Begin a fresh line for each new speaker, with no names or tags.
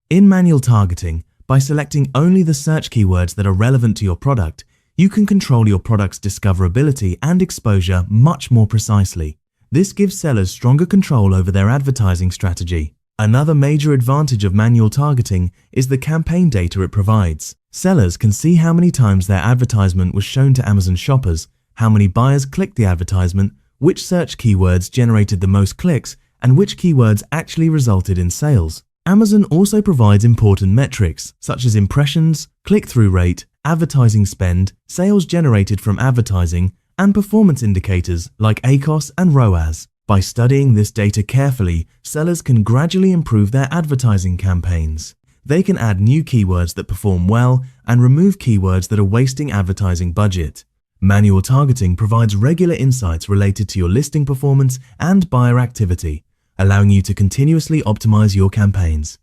In manual targeting, by selecting only the search keywords that are relevant to your product, you can control your product's discoverability and exposure much more precisely. This gives sellers stronger control over their advertising strategy. Another major advantage of manual targeting is the campaign data it provides. Sellers can see how many times their advertisement was shown to Amazon shoppers, how many buyers clicked the advertisement, which search keywords generated the most clicks, and which keywords actually resulted in sales. Amazon also provides important metrics such as impressions, click-through rate, advertising spend, sales generated from advertising, and performance indicators like ACOS and ROAS. By studying this data carefully, sellers can gradually improve their advertising campaigns. They can add new keywords that perform well and remove keywords that are wasting advertising budget. Manual targeting provides regular insights related to your listing performance and buyer activity, allowing you to continuously optimize your campaigns.